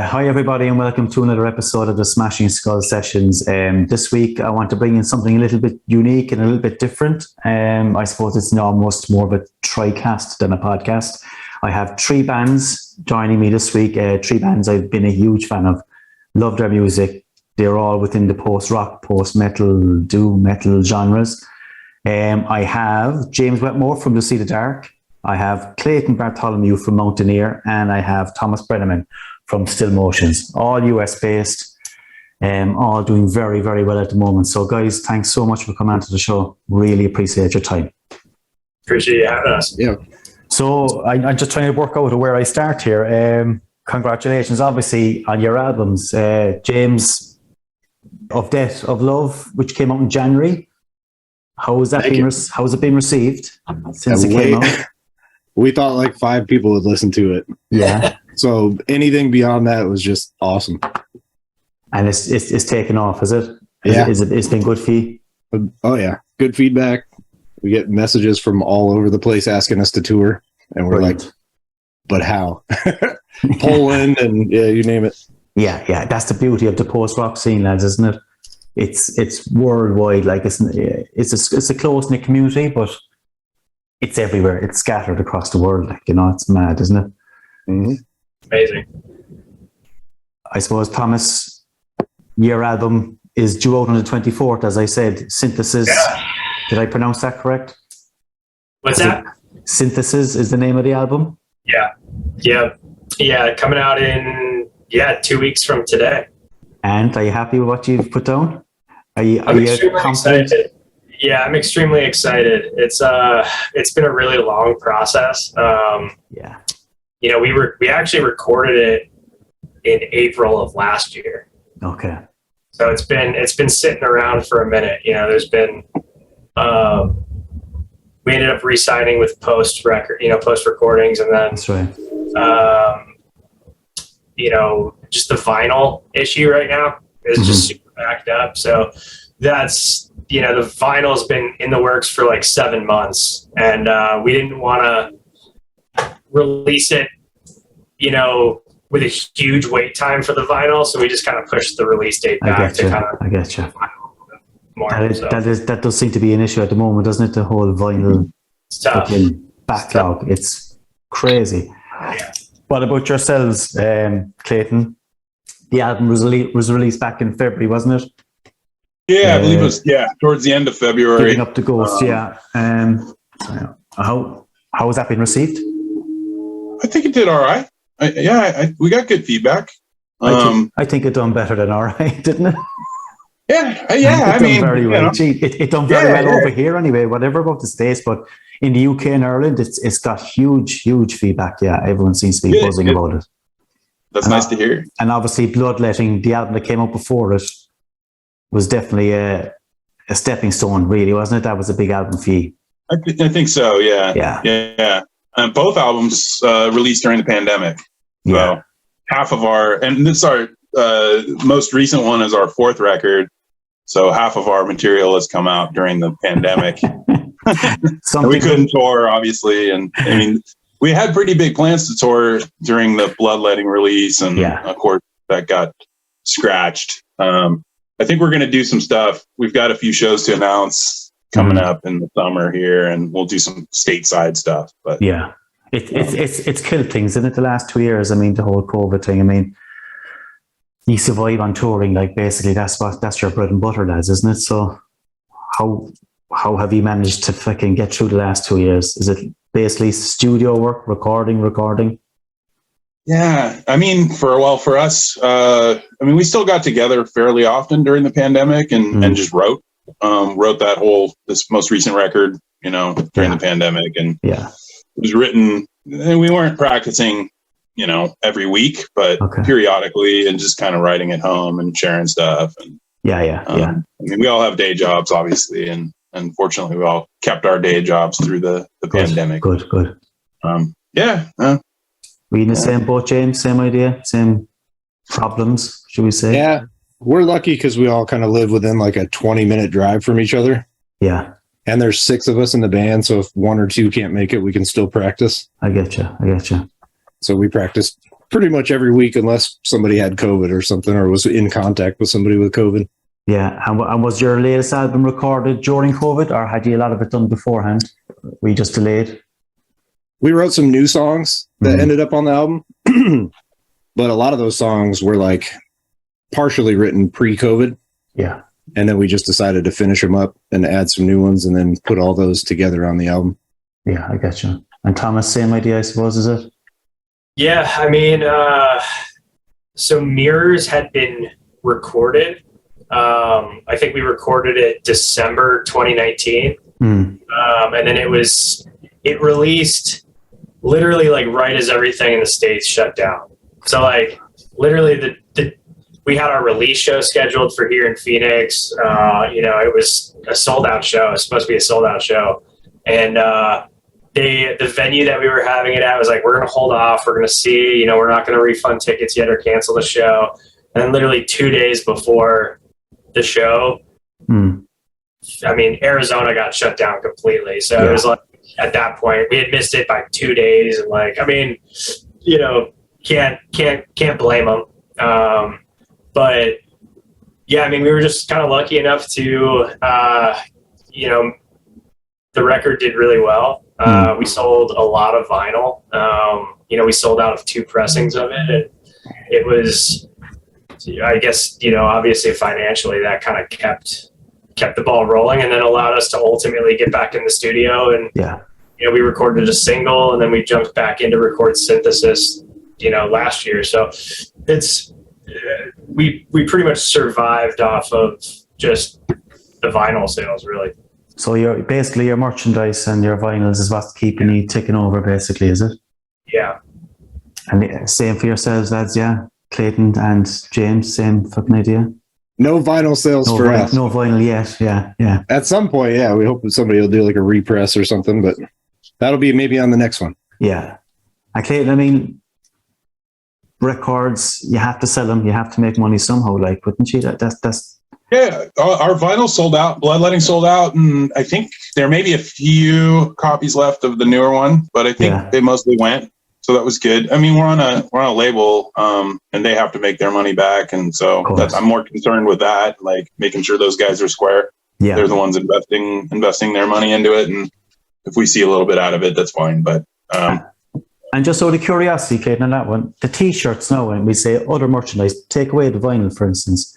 Hi everybody and welcome to another episode of the Smashing Skull Sessions. This week I want to bring in something a little bit unique and a little bit different. I suppose it's almost more of a tri-cast than a podcast. I have three bands joining me this week, three bands I've been a huge fan of, love their music. They're all within the post-rock, post-metal, doom metal genres. I have James Wetmore from LUCIDA DARK. I have Clayton Bartholomew from Mountaineer, and I have Thomas Brenneman from Still Motions, all US based, all doing very, very well at the moment. So guys, thanks so much for coming on to the show. Really appreciate your time. Appreciate you having us. Yeah. So I'm just trying to work out where I start here. Congratulations, obviously, on your albums. James of Death of Love, which came out in January. How has it been received since it came out? We thought like 5 people would listen to it. Yeah. So anything beyond that was just awesome. And it's taken off, is it? Yeah. It's been good for you? Oh yeah. Good feedback. We get messages from all over the place asking us to tour. And we're like, but how? Poland and yeah, you name it. Yeah. That's the beauty of the post-rock scene, lads, isn't it? It's worldwide. Like it's a close-knit community, but it's everywhere. It's scattered across the world. Like, it's mad, isn't it? Mm-hmm. Amazing. I suppose, Thomas, your album is due out on the 24th, as I said. Synthesis. Yeah. Did I pronounce that correct? What's that? Synthesis is the name of the album? Yeah. Coming out in 2 weeks from today. And are you happy with what you've put down? Are you confident? Excited. Yeah, I'm extremely excited. It's been a really long process. We actually recorded it in April of last year. Okay. So it's been sitting around for a minute. There's been we ended up re-signing with post recordings, and then that's right. Just the vinyl issue right now is just super backed up. So that's the vinyl's been in the works for like 7 months, and we didn't want to release it, with a huge wait time for the vinyl. So we just kind of pushed the release date back to kind of. I get you. More, that does seem to be an issue at the moment, doesn't it? The whole vinyl backlog. It's crazy. Yeah. What about yourselves, Clayton? The album was released back in February, wasn't it? Yeah, I believe it was towards the end of February. Giving Up the Ghost, How has that been received? I think it did all right. We got good feedback. I think it done better than all right, didn't it? Yeah. It done very well. It done very well over here anyway. Whatever about the States, but in the UK and Ireland, it's got huge feedback. Yeah, everyone seems to be buzzing about it. That's nice to hear. And obviously, Bloodletting, the album that came out before it, was definitely a stepping stone, really, wasn't it? That was a big album for you. I think so. Yeah. Both albums released during the pandemic. So half of our most recent one is our 4th record. So half of our material has come out during the pandemic. We couldn't tour, obviously, and I mean, we had pretty big plans to tour during the Bloodletting release, and of course that got scratched. I think we're going to do some stuff. We've got a few shows to announce coming up in the summer here, and we'll do some stateside stuff. But it's killed things, isn't it? The last 2 years. I mean, the whole COVID thing. I mean, you survive on touring, like basically that's your bread and butter, lads, isn't it? So how have you managed to fucking get through the last 2 years? Is it basically studio work, recording? Yeah, I mean, for us, we still got together fairly often during the pandemic and just wrote this most recent record, during the pandemic, and it was written. And we weren't practicing, every week, but periodically, and just kind of writing at home and sharing stuff. And I mean, we all have day jobs, obviously, and unfortunately, we all kept our day jobs through the pandemic. Good. We in the same boat, James? Same idea? Same problems, should we say? Yeah. We're lucky because we all kind of live within like a 20-minute drive from each other. Yeah. And there's 6 of us in the band, so if 1 or 2 can't make it, we can still practice. I get you. So we practice pretty much every week, unless somebody had COVID or something, or was in contact with somebody with COVID. Yeah, and was your latest album recorded during COVID, or had you a lot of it done beforehand? Were you just delayed? We wrote some new songs that ended up on the album, but a lot of those songs were like partially written pre-COVID. Yeah. And then we just decided to finish them up and add some new ones and then put all those together on the album. Yeah, I get you. And Thomas, same idea, I suppose, is it? Yeah, I mean, so Mirrors had been recorded. I think we recorded it December 2019. And then it released literally like right as everything in the States shut down. So like literally we had our release show scheduled for here in Phoenix. It was a sold out show. It was supposed to be a sold out show. And the venue that we were having it at was like, we're going to hold off. We're going to see, we're not going to refund tickets yet or cancel the show. And then literally 2 days before the show, I mean, Arizona got shut down completely. So it was like, at that point, we had missed it by 2 days. And like, I mean, can't blame them. But yeah, I mean, we were just kind of lucky enough to, the record did really well. We sold a lot of vinyl. We sold out of 2 pressings of it. And it was, I guess, obviously financially that kind of kept the ball rolling and then allowed us to ultimately get back in the studio. And, we recorded a single and then we jumped back into record synthesis, last year. So it's, we pretty much survived off of just the vinyl sales, really. So your merchandise and your vinyls is what's keeping you ticking over, basically, is it? Yeah. And same for yourselves, lads, yeah? Clayton and James, same fucking idea? No vinyl sales for us. No vinyl yet, yeah. At some point, yeah, we hope that somebody will do like a repress or something, but that'll be maybe on the next one. Yeah. And Clayton, I mean, records, you have to sell them, you have to make money somehow, like, wouldn't you? That's Yeah, our vinyl sold out, Bloodletting sold out, and I think there may be a few copies left of the newer one, but I think they mostly went, so that was good. I mean, we're on a label, and they have to make their money back, and so I'm more concerned with that, like making sure those guys are square. Yeah, they're the ones investing their money into it, and if we see a little bit out of it, that's fine. But and just out of curiosity, Clayton, on that one, the T-shirts now, when we say other merchandise, take away the vinyl, for instance.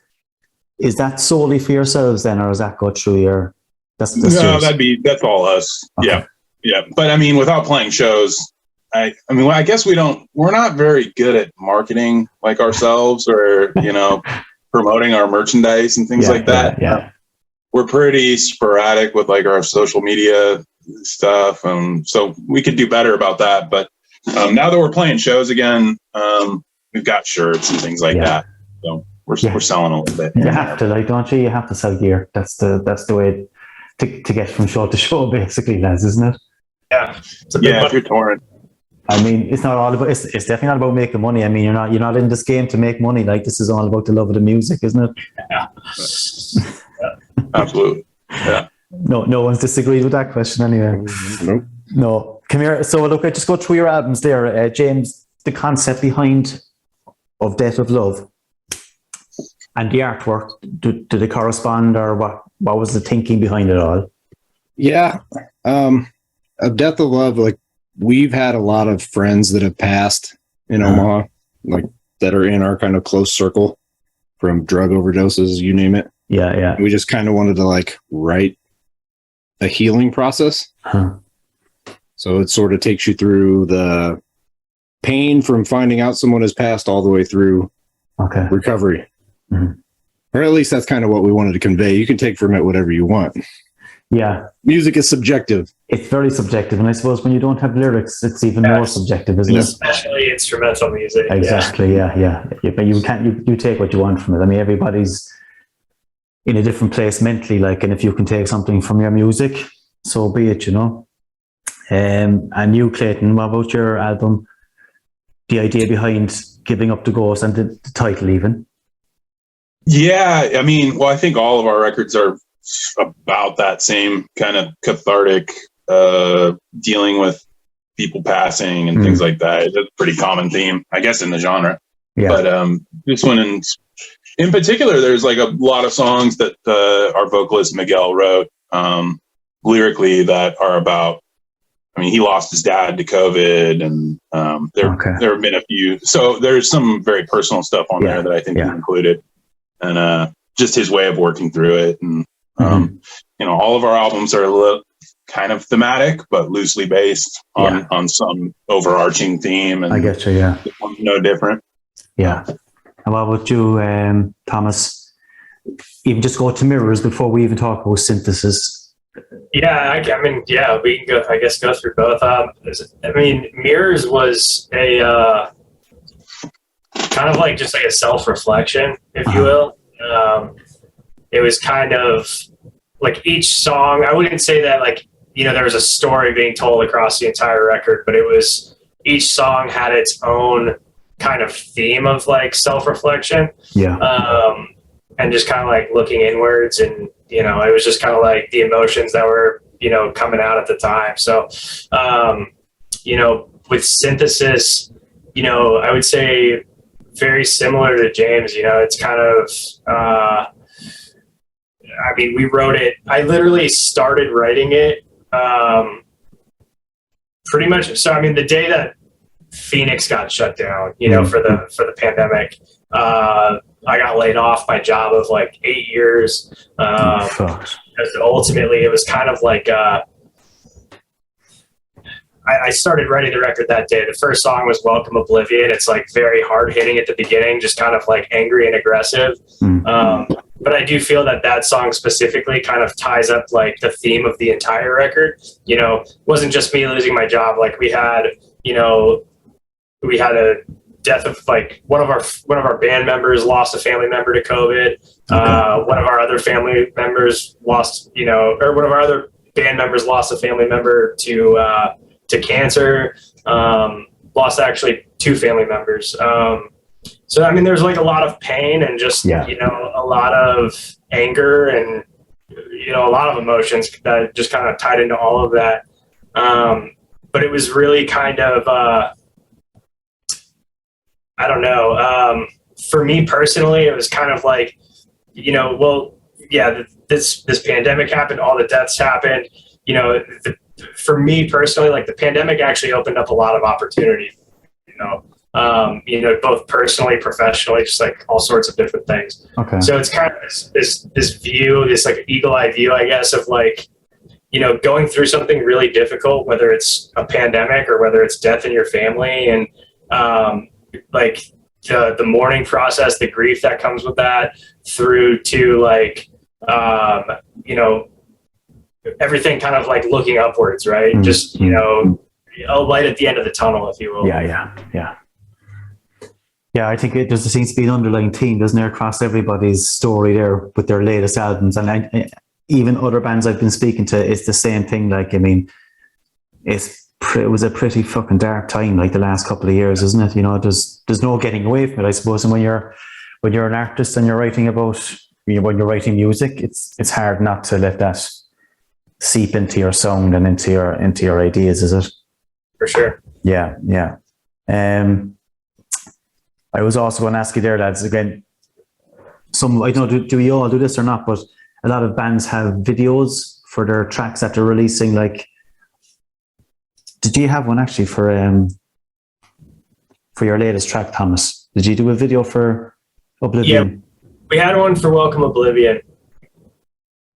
Is that solely for yourselves then, or does that go through your? That's that's all us. Okay. Yeah. But I mean, without playing shows, I guess we're not very good at marketing like ourselves, or promoting our merchandise and things like that. Yeah. We're pretty sporadic with like our social media stuff, so we could do better about that. But now that we're playing shows again, we've got shirts and things like that. So. We're selling a little bit. You have to, like, don't you? You have to sell gear. That's the way to get from show to show, basically, lads, isn't it? Yeah. If you're touring. I mean, it's not all about. It's definitely not about making money. I mean, you're not in this game to make money. Like, this is all about the love of the music, isn't it? Yeah. Absolutely. Yeah. No one's disagreed with that question anyway. Nope. No. Come here. So look, I just go through your albums there, James. The concept behind of Death of Love. And the artwork, do they correspond, or what was the thinking behind it all? Yeah. Of Death of Love, like, we've had a lot of friends that have passed in Omaha, like, that are in our kind of close circle from drug overdoses, you name it. Yeah. We just kind of wanted to, like, write a healing process. So it sort of takes you through the pain from finding out someone has passed all the way through recovery. Mm-hmm. Or at least that's kind of what we wanted to convey. You can take from it whatever you want. Yeah. Music is subjective. It's very subjective. And I suppose when you don't have lyrics, it's even more subjective, isn't it? Especially instrumental music. Exactly. Yeah. But you take what you want from it. I mean, everybody's in a different place mentally, like, and if you can take something from your music, so be it, And you, Clayton, what about your album? The idea behind Giving Up the Ghost and the title even? Yeah, I mean, I think all of our records are about that same kind of cathartic, dealing with people passing and things like that. It's a pretty common theme, I guess, in the genre. Yeah. But this one in particular, there's like a lot of songs that our vocalist Miguel wrote lyrically that are about, I mean, he lost his dad to COVID, and there have been a few. So there's some very personal stuff on there that I think he included, and just his way of working through it. And you know, all of our albums are a little kind of thematic, but loosely based on some overarching theme. And I get you. Yeah, no different. Yeah. And what about you, Thomas? Even just go to Mirrors before we even talk about synthesis. Yeah, I mean, we can go. I guess go through both. I mean, Mirrors was a kind of like just like a self-reflection, if you will. It was kind of like each song. I wouldn't say that like, you know, there was a story being told across the entire record, but it was each song had its own kind of theme of like self-reflection. Yeah. And just kind of like looking inwards, and you know, it was just kind of like the emotions that were, you know, coming out at the time. So, you know, with synthesis, you know, I would say very similar to James. You know, it's kind of, I mean, we wrote it. I literally started writing it pretty much. So, I mean, the day that Phoenix got shut down, you know, for the pandemic, I got laid off my job of like 8 years. Ultimately, it was kind of like I started writing the record that day. The first song was Welcome Oblivion. It's like very hard hitting at the beginning, just kind of like angry and aggressive. But I do feel that song specifically kind of ties up like the theme of the entire record. You know, it wasn't just me losing my job. Like we had a death of like one of our band members lost a family member to COVID. One of our other family members lost, you know, or one of our other band members lost a family member to cancer. Lost actually 2 family members. So, I mean, there's like a lot of pain and just, you know, a lot of anger and, you know, a lot of emotions that just kind of tied into all of that. But it was really kind of, I don't know. For me personally, it was kind of like, you know, well, yeah, this pandemic happened, all the deaths happened. You know, for me personally, like the pandemic actually opened up a lot of opportunity. You know, both personally, professionally, just like all sorts of different things. Okay. So it's kind of this view, this like eagle-eye view, I guess, of like, you know, going through something really difficult, whether it's a pandemic or whether it's death in your family, and like the mourning process, the grief that comes with that, through to like, you know, everything kind of like looking upwards, right? Mm-hmm. Just, you know, a light at the end of the tunnel, if you will. Yeah, I think there seems to be an underlying theme, doesn't there, across everybody's story there with their latest albums. And even other bands I've been speaking to, it's the same thing. Like, I mean, it was a pretty fucking dark time, like the last couple of years, isn't it? You know, there's no getting away from it, I suppose. And when you're an artist and you're writing about, you know, when you're writing music, it's hard not to let that seep into your sound and into your ideas, is it? For sure. Yeah. I was also going to ask you there, lads, again, I don't know, do we all do this or not, but a lot of bands have videos for their tracks that they're releasing. Like, did you have one actually for your latest track, Thomas? Did you do a video for Oblivion? Yeah, we had one for Welcome Oblivion.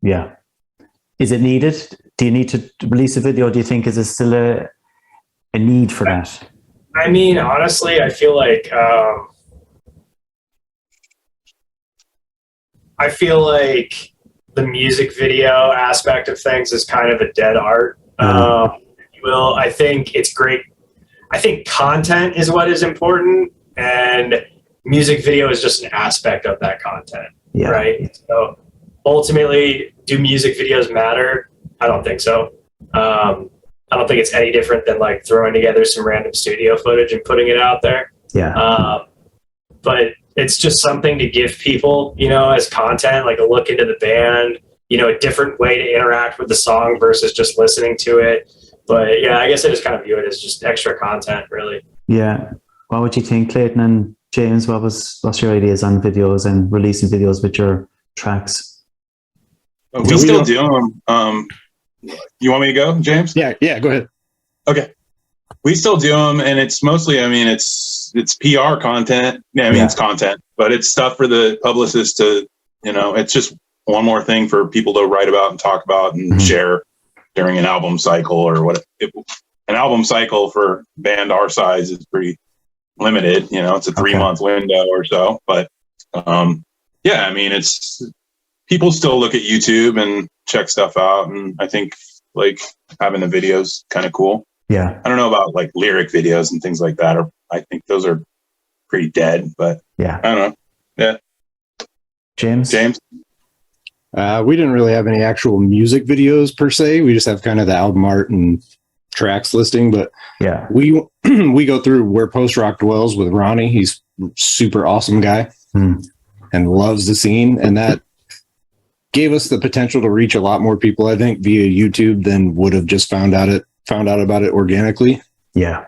Yeah. Is it needed? Do you need to release a video? Do you think, is it still a need for that? I mean, honestly, I feel like the music video aspect of things is kind of a dead art. I think it's great. I think content is what is important, and music video is just an aspect of that content, right? So ultimately, do music videos matter? I don't think so. I don't think it's any different than like throwing together some random studio footage and putting it out there. Yeah. But it's just something to give people, you know, as content, like a look into the band, you know, a different way to interact with the song versus just listening to it. But yeah, I guess I just kind of view it as just extra content, really. Yeah. What would you think, Clayton and James? What's your ideas on videos and releasing videos with your tracks? We still do them. You want me to go, James? Yeah, go ahead. Okay. We still do them, and it's mostly, I mean, it's PR content. Yeah, I mean, it's content, but it's stuff for the publicist to, it's just one more thing for people to write about and talk about and share during an album cycle or what. An album cycle for a band our size is pretty limited. It's a 3-month window or so. But yeah, I mean, it's people still look at YouTube and check stuff out, and I think like having the videos kind of cool. Yeah, I don't know about like lyric videos and things like that, or I think those are pretty dead. But yeah, I don't know. Yeah, James. We didn't really have any actual music videos per se. We just have kind of the album art and tracks listing. But yeah, we go through Where Post Rock Dwells with Ronnie. He's a super awesome guy and loves the scene. And that gave us the potential to reach a lot more people, I think, via YouTube than would have just found out about it organically. Yeah.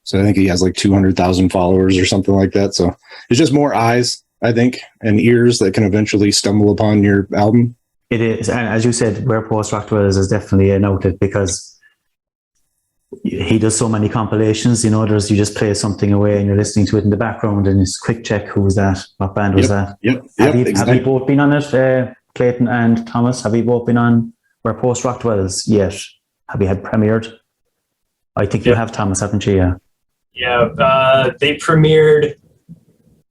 So I think he has like 200,000 followers or something like that. So it's just more eyes, I think, and ears that can eventually stumble upon your album. It is. And as you said, Where Post Rock Dwells is definitely a outlet because he does so many compilations. You just play something away and you're listening to it in the background and it's quick check. Who was that? What band was that? Have you both been on it, Clayton and Thomas? Have you both been on Where Post Rock Dwells yet? Have you had premiered? I think you have, Thomas, haven't you? Yeah, they premiered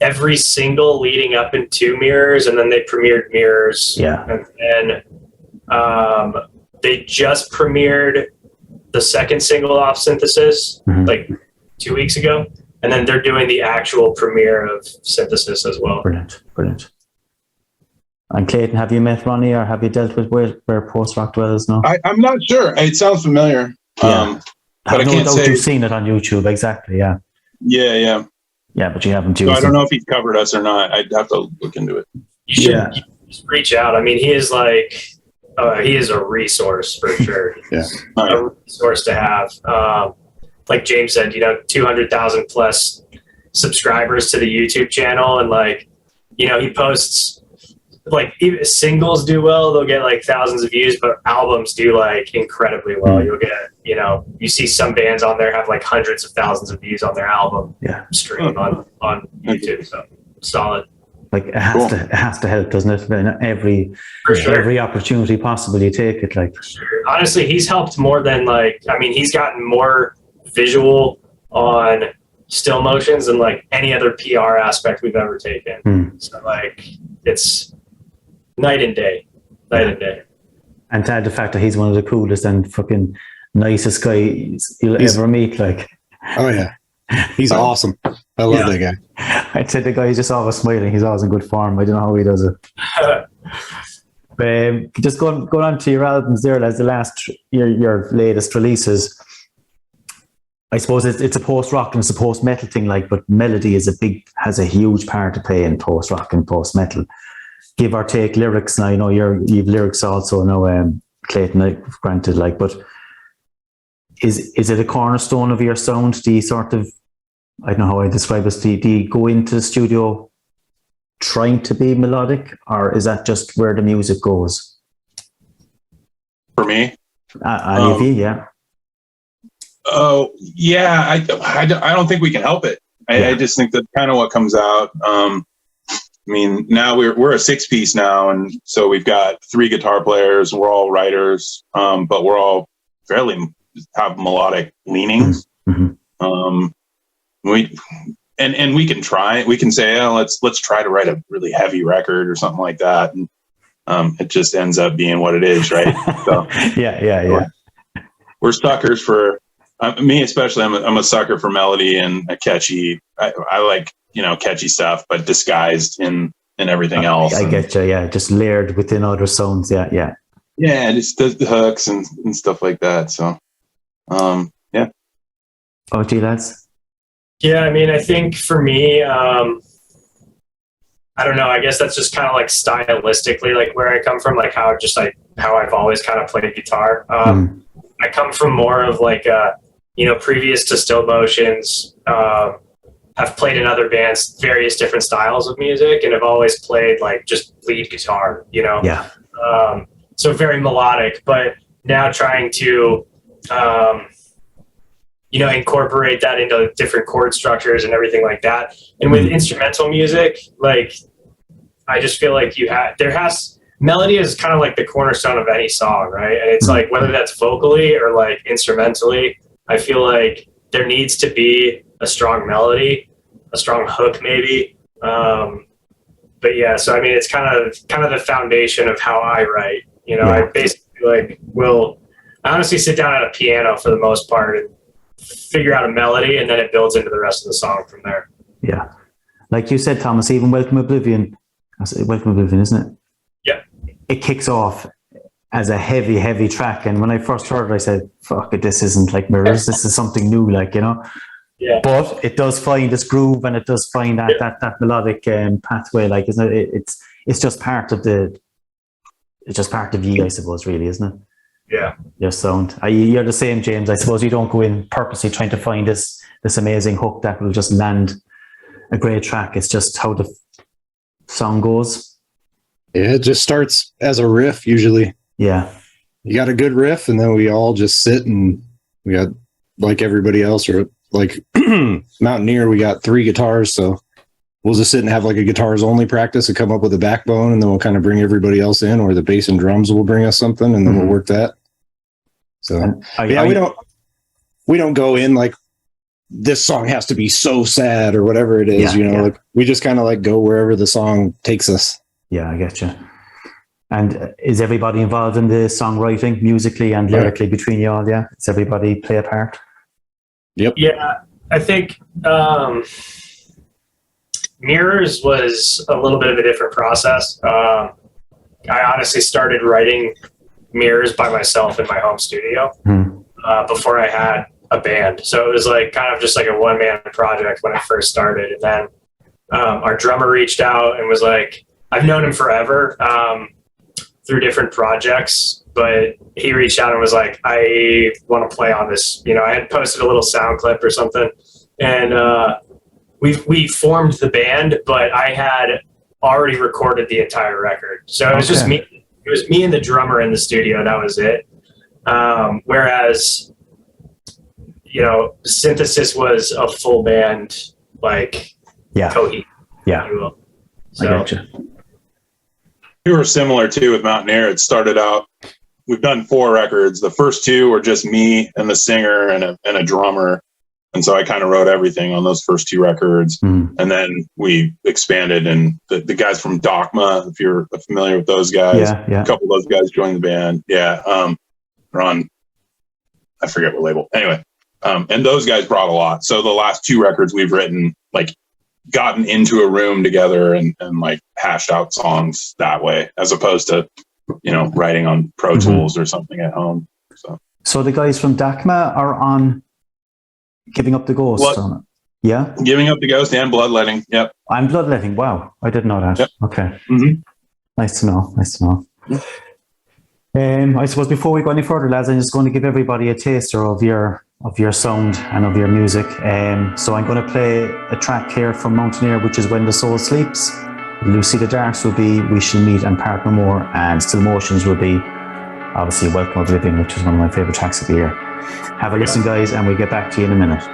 every single leading up into Mirrors, and then they premiered Mirrors. Yeah. And then they just premiered the second single off Synthesis like 2 weeks ago. And then they're doing the actual premiere of Synthesis as well. Brilliant. And Clayton, have you met Ronnie or have you dealt with Where Post Rock Dwells? No? I'm not sure. It sounds familiar. Yeah. But I can't say you've seen it on YouTube. Exactly. Yeah. Yeah. Yeah, but you haven't used it. I don't know if he's covered us or not. I'd have to look into it. You should just reach out. I mean, he is he is a resource for sure. Yeah. A resource to have. Like James said, 200,000 plus subscribers to the YouTube channel. And he posts even singles do well. They'll get like thousands of views, but albums do incredibly well. You'll get, you see some bands on there have hundreds of thousands of views on their album stream on YouTube. So solid. It has to help, doesn't it? Every opportunity possible you take it. For sure. Honestly, he's helped more than he's gotten more visual on Still Motions than any other PR aspect we've ever taken. So it's night and day. And to add the fact that he's one of the coolest and fucking nicest guys you'll ever meet. Oh yeah, he's awesome. I love that guy. I'd say the guy is just always smiling. He's always in good form. I don't know how he does it. Just going on to your albums there, as your latest releases. I suppose it's a post rock and it's a post metal thing, but melody has a huge part to play in post rock and post metal. Give or take lyrics. Now I know you've lyrics also. Now Clayton, granted, but is it a cornerstone of your sound? Do you sort of, I don't know how I describe this. Do you go into the studio trying to be melodic, or is that just where the music goes? For me, yeah. Oh yeah, I don't think we can help it. I just think that's kind of what comes out. Now we're a 6-piece now, and so we've got 3 guitar players. We're all writers, but we're all fairly have melodic leanings. We can try. We can say, let's try to write a really heavy record or something like that, and it just ends up being what it is, right? So yeah. We're suckers for. Me especially, I'm a sucker for melody and a catchy. I like catchy stuff, but disguised in everything else. I get you. Yeah, just layered within other sounds. Yeah. Yeah, just the hooks and stuff like that. So, yeah. Oh, gee, lads. Yeah, I think for me, I don't know. I guess that's just kind of stylistically, where I come from, how I've always kind of played guitar. I come from more of like previous to Still Motions, have played in other bands, various different styles of music, and have always played like just lead guitar, Yeah. So very melodic, but now trying to, incorporate that into different chord structures and everything like that. And with instrumental music, like, I just feel like melody is kind of like the cornerstone of any song, right? And it's like, whether that's vocally or like instrumentally, I feel like there needs to be a strong melody, a strong hook maybe. But yeah, so I mean, it's kind of the foundation of how I write. I basically I honestly sit down at a piano for the most part and figure out a melody, and then it builds into the rest of the song from there. Yeah. Like you said, Thomas, even Welcome Oblivion, isn't it? Yeah. It kicks off as a heavy, heavy track. And when I first heard it, I said, fuck it, this isn't like Mirrors. This is something new, Yeah. But it does find this groove, and it does find that melodic pathway, like, isn't it? It's just part of you, I suppose, really, isn't it? Yeah. Your sound. You're the same, James. I suppose you don't go in purposely trying to find this amazing hook that will just land a great track. It's just how the song goes. Yeah, it just starts as a riff usually. Yeah. You got a good riff, and then we all just sit, and we got, like everybody else, or like Mountaineer, we got 3 guitars, so we'll just sit and have like a guitars only practice and come up with a backbone, and then we'll kind of bring everybody else in, or the bass and drums will bring us something, and then we'll work that. So we don't go in like this song has to be so sad or whatever it is, like we just kind of like go wherever the song takes us. Yeah, I get you. And is everybody involved in the songwriting, musically and lyrically, between you all? Yeah, does everybody play a part? Yep. Yeah, I think Mirrors was a little bit of a different process. I honestly started writing Mirrors by myself in my home studio before I had a band. So it was like kind of just like a one-man project when I first started. And then our drummer reached out and was like, I've known him forever through different projects, but he reached out and was like, I want to play on this. I had posted a little sound clip or something, and we formed the band, but I had already recorded the entire record. So it was just me. It was me and the drummer in the studio. That was it. Whereas, synthesis was a full band, like, coheed. Yeah. So, I gotcha. We were similar too with Mountaineer. It started out, we've done 4 records. The first 2 were just me and the singer and a drummer. And so I kind of wrote everything on those first 2 records. And then we expanded, and the guys from Dogma, if you're familiar with those guys, a couple of those guys joined the band. Yeah. They're on, I forget what label. Anyway. And those guys brought a lot. So the last 2 records we've written, like, gotten into a room together and like hashed out songs that way, as opposed to, writing on Pro Tools or something at home. So the guys from Dogma are on Giving Up the Ghost. Yeah. Giving Up the Ghost and Bloodletting. Yep. I'm Bloodletting. Wow. I didn't know that. Yep. Okay. Nice to know. I suppose before we go any further, lads, I'm just going to give everybody a taster of your sound and of your music. So I'm going to play a track here from Mountaineer, which is When the Soul Sleeps. Lucida Darks will be We Shall Meet and Part No More, and Still Motions will be obviously Welcome Oblivion, which is one of my favorite tracks of the year. Have a listen, guys, and we'll get back to you in a minute.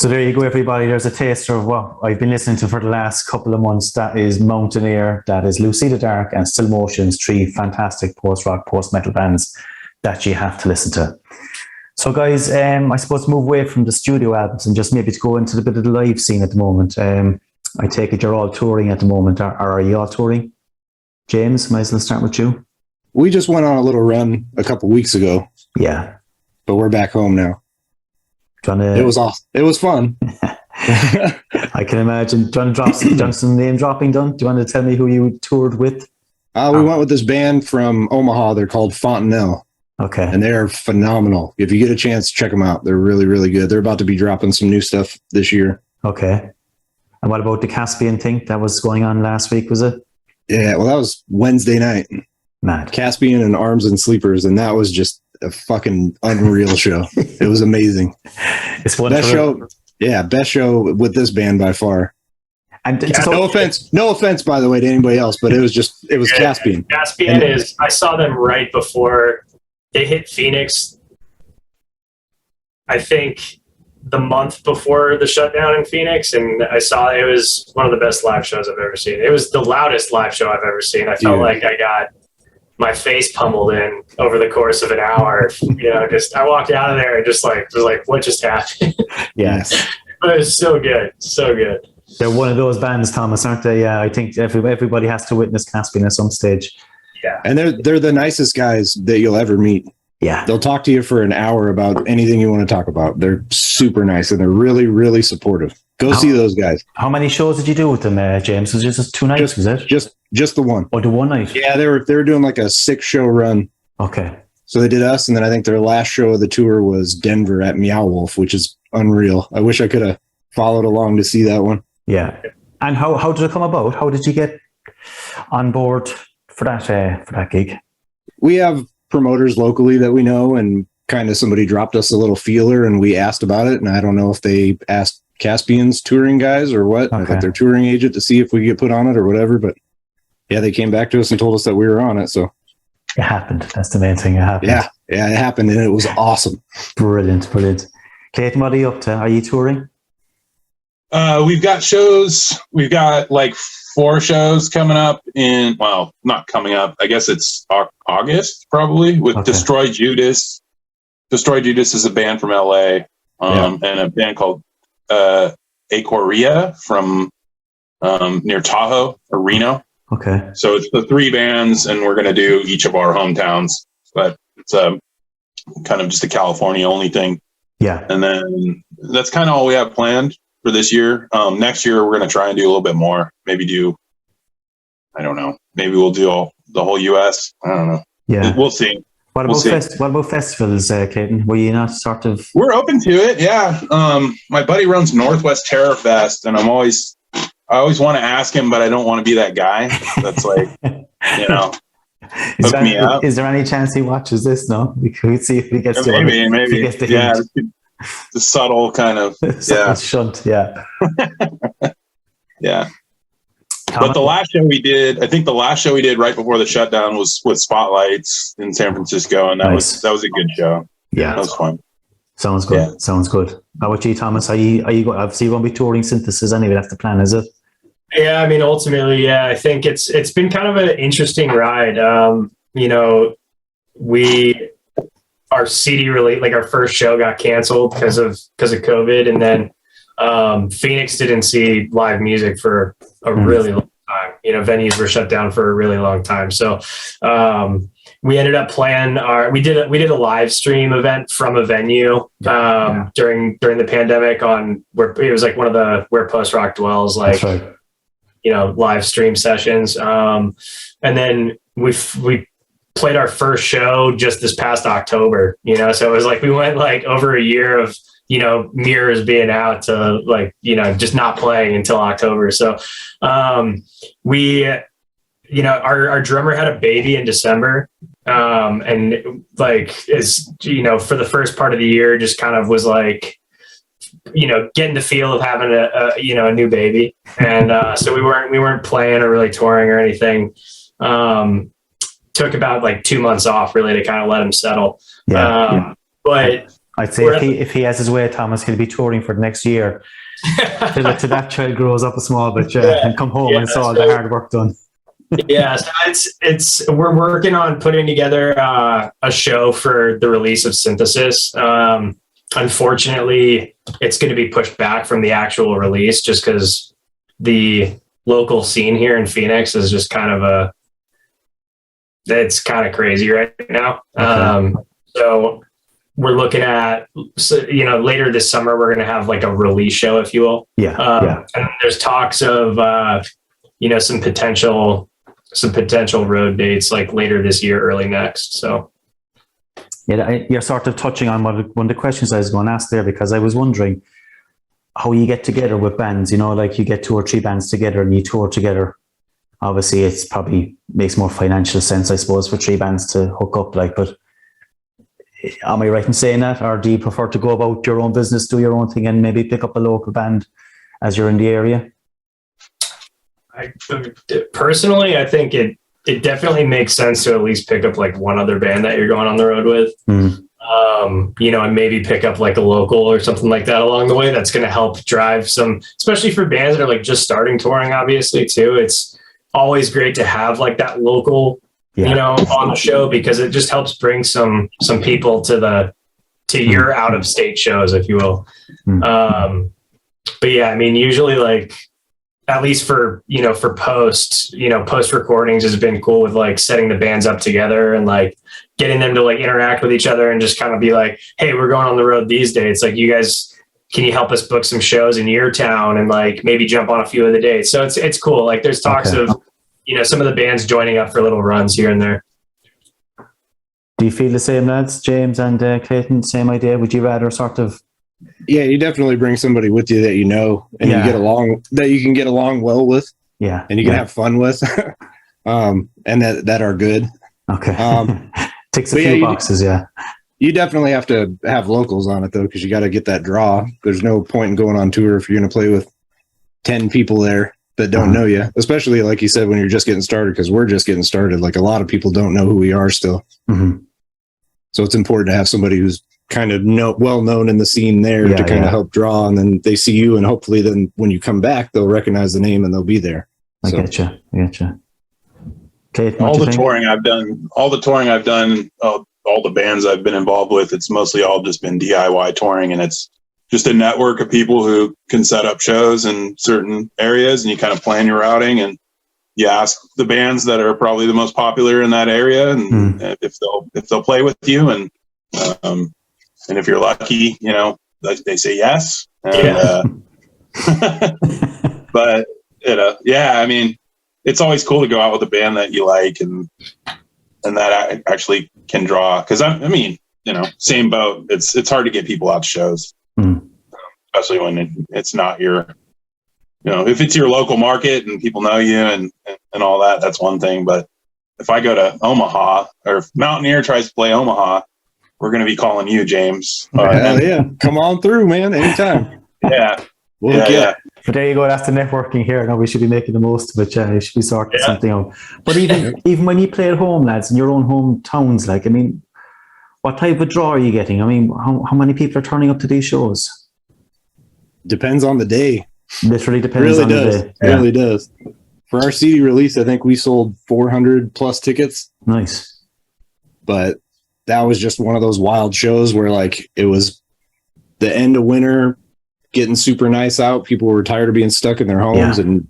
So there you go, everybody. There's a taster of what I've been listening to for the last couple of months. That is Mountaineer, that is Lucida Dark, and Still Motions, 3 fantastic post-rock, post-metal bands that you have to listen to. So guys, I suppose to move away from the studio albums and just maybe to go into the bit of the live scene at the moment. I take it you're all touring at the moment. Are you all touring? James, might as well start with you. We just went on a little run a couple weeks ago. Yeah. But we're back home now. It was awesome. It was fun. I can imagine. Do you want to drop some name dropping done? Do you want to tell me who you toured with? We went with this band from Omaha. They're called Fontanelle. Okay. And they're phenomenal. If you get a chance, check them out. They're really, really good. They're about to be dropping some new stuff this year. Okay. And what about the Caspian thing that was going on last week, was it? Yeah, well, that was Wednesday night. Mad. Caspian and Arms and Sleepers, and that was just a fucking unreal show. It was amazing. It's one best show. Yeah, best show with this band by far. And no offense, by the way, to anybody else, but it was Caspian. Caspian is. I saw them right before they hit Phoenix. I think the month before the shutdown in Phoenix, and I saw it was one of the best live shows I've ever seen. It was the loudest live show I've ever seen. I felt like I got my face pummeled in over the course of an hour. Just I walked out of there and just was like, what just happened? Yes. But it was so good. So good. They're one of those bands, Thomas, aren't they? Yeah, I think everybody has to witness Caspian at some stage. Yeah. And they're the nicest guys that you'll ever meet. Yeah. They'll talk to you for an hour about anything you want to talk about. They're super nice and they're really, really supportive. Go see those guys. How many shows did you do with them, James? Was it just 2 nights, was it? Just the one. Oh, the one night? Yeah, they were doing like a 6-show run. Okay. So they did us, and then I think their last show of the tour was Denver at Meow Wolf, which is unreal. I wish I could have followed along to see that one. Yeah. And how did it come about? How did you get on board for that gig? We have promoters locally that we know, and kind of somebody dropped us a little feeler and we asked about it. And I don't know if they asked Caspian's touring guys or what, like their touring agent, to see if we get put on it or whatever. But yeah, they came back to us and told us that we were on it. So it happened. That's the main thing. It happened. Yeah, it happened, and it was awesome. Brilliant. Clayton, what are you up to? Are you touring? We've got shows. We've got like 4 shows coming up not coming up. I guess it's August probably with Destroy Judas. Destroy Judas is a band from LA, and a band called Akoria from near Tahoe or Reno. Okay. So it's the 3 bands, and we're going to do each of our hometowns. But it's kind of just a California only thing. Yeah. And then that's kind of all we have planned for this year. Next year, we're going to try and do a little bit more. Maybe I don't know. Maybe we'll do the whole U.S. I don't know. Yeah. We'll see. What about festivals, Clayton? Were you not sort of... We're open to it, yeah. My buddy runs Northwest Terror Fest, and I always want to ask him, but I don't want to be that guy. That's like, hook me up. Is there any chance he watches this? No? We could see if he gets to maybe. He gets The subtle kind of, shunt, yeah. Yeah. But the last show we did right before the shutdown was with Spotlights in San Francisco, and that was a good show. Yeah, that was fun. Sounds good. Yeah. Sounds good. How about you, Thomas? Are you obviously going to be touring Synthesis anyway? That's the plan, is it? Yeah, I mean, ultimately, yeah. I think it's been kind of an interesting ride. Our CD release, like our first show, got canceled because of COVID, and then Phoenix didn't see live music for a really long time. Venues were shut down for a really long time. So we ended up playing we did a live stream event from a venue during the pandemic on where it was like one of the Where Post Rock Dwells, like live stream sessions. And then we played our first show just this past October, so it was like we went like over a year of Mirrors being out to like just not playing until October. So we our drummer had a baby in December, and like is for the first part of the year just kind of was like getting the feel of having a new baby, and so we weren't playing or really touring or anything. Took about like 2 months off really to kind of let him settle. But I'd say if he has his way, Thomas, he'll be touring for the next year till that child grows up a small bit, and come home and saw all the hard work done. Yeah, so we're working on putting together a show for the release of Synthesis. Unfortunately, it's going to be pushed back from the actual release just because the local scene here in Phoenix is just it's kind of crazy right now. Okay. So we're looking at, later this summer, we're going to have like a release show, if you will. Yeah. And there's talks of, some potential road dates like later this year, early next. So. Yeah, you're sort of touching on one of the questions I was going to ask there, because I was wondering how you get together with bands, like you get 2 or 3 bands together and you tour together. Obviously, it's probably makes more financial sense, I suppose, for 3 bands to hook up. But am I right in saying that? Or do you prefer to go about your own business, do your own thing, and maybe pick up a local band as you're in the area? Personally, I think it definitely makes sense to at least pick up like one other band that you're going on the road with, and maybe pick up like a local or something like that along the way. That's going to help drive some, especially for bands that are like just starting touring, obviously too. It's always great to have like that local, on the show, because it just helps bring some people to your out of state shows, if you will. But yeah, I mean, usually like, at least for post recordings has been cool with like setting the bands up together and like getting them to like interact with each other and just kind of be like, hey, we're going on the road these days. Like, you guys, can you help us book some shows in your town and like maybe jump on a few of the dates? So it's cool. Like there's talks of, some of the bands joining up for little runs here and there. Do you feel the same, lads? James and Clayton, same idea? Would you rather sort of? Yeah, you definitely bring somebody with you that and you can get along well with. Yeah. And you can have fun with. And that are good. Okay. Ticks a few boxes, You definitely have to have locals on it though, because you got to get that draw. There's no point in going on tour if you're going to play with 10 people there that don't know you, especially like you said, when you're just getting started, because we're just getting started. Like a lot of people don't know who we are still. So it's important to have somebody who's kind of well known in the scene there to kind of help draw, and then they see you, and hopefully then when you come back they'll recognize the name and they'll be there. I getcha. All the touring I've done, all the bands I've been involved with, it's mostly all just been DIY touring, and it's just a network of people who can set up shows in certain areas, and you kind of plan your routing, and you ask the bands that are probably the most popular in that area, and if they'll play with you, and if you're lucky, they say yes. And, but I mean, it's always cool to go out with a band that you like, and that actually can draw. Because same boat. It's hard to get people out to shows, especially when it's not your. If it's your local market and people know you and all that, that's one thing. But if I go to Omaha, or if Mountaineer tries to play Omaha, we're going to be calling you, James. Come on through, man. Anytime. Yeah. But there you go. That's the networking here. Now we should be making the most of it. You should be sorting something out. But even when you play at home, lads, in your own hometowns, like, I mean, what type of draw are you getting? I mean, how many people are turning up to these shows? Depends on the day. Literally depends on the day. It really does. For our CD release, I think we sold 400 plus tickets. Nice. But that was just one of those wild shows where like it was the end of winter, getting super nice out. People were tired of being stuck in their homes, and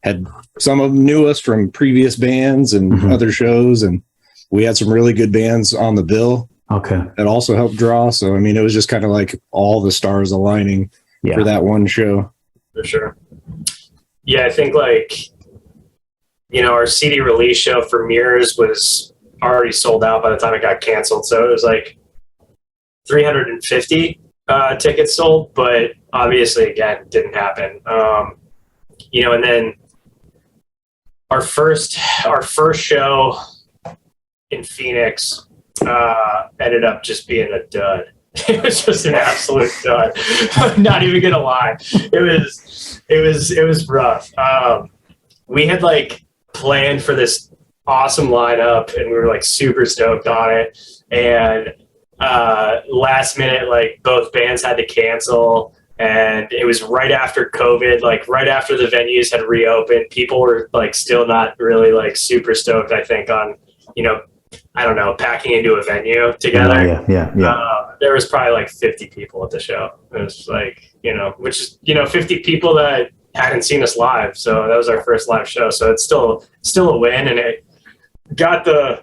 had some of them knew us from previous bands and other shows. And we had some really good bands on the bill. Okay. That also helped draw. So, I mean, it was just kind of like all the stars aligning for that one show. For sure. Yeah, I think our CD release show for Mirrors was already sold out by the time it got canceled. So it was like 350 tickets sold, but obviously, again, didn't happen. And then our first show in Phoenix ended up just being a dud. It was just an absolute dud. I'm not even gonna lie. It was rough. We had planned for this awesome lineup, and we were super stoked on it. And last minute, like both bands had to cancel, and it was right after COVID, like right after the venues had reopened. People were like still not really like super stoked, I think, on, you know, I don't know, packing into a venue together. There was probably like 50 people at the show. It was like, you know, which is, you know, 50 people that hadn't seen us live. So that was our first live show. So it's still a win, and it got the,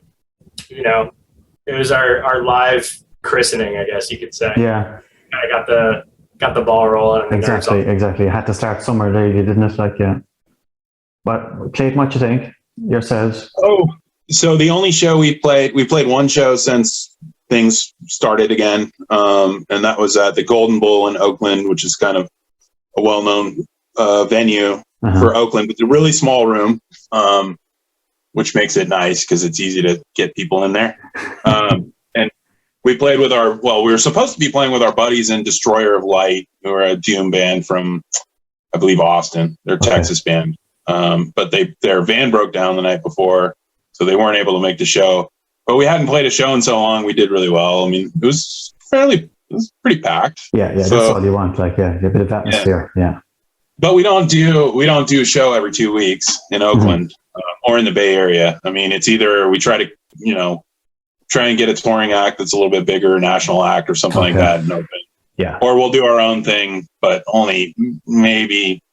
you know, it was our live christening, I guess you could say. Yeah. I got the ball rolling. And exactly. It had to start somewhere, really, didn't it? Like, yeah. But Clayton, what you think yourselves? Oh, so the only show we played one show since things started again, and that was at the Golden Bull in Oakland, which is kind of a well-known venue for Oakland. It's a really small room, which makes it nice because it's easy to get people in there. And we played with we were supposed to be playing with our buddies in Destroyer of Light, who are a doom band from, I believe, Austin. They're a Texas band. But their van broke down the night before, so they weren't able to make the show. But we hadn't played a show in so long. We did really well. I mean, it was pretty packed. Yeah, so, that's all you want, like, a bit of atmosphere. Yeah. But we don't do a show every 2 weeks in Oakland or in the Bay Area. I mean, it's either we try to, you know, try and get a touring act that's a little bit bigger, national act or something like that in Oakland. Yeah. Or we'll do our own thing, but only maybe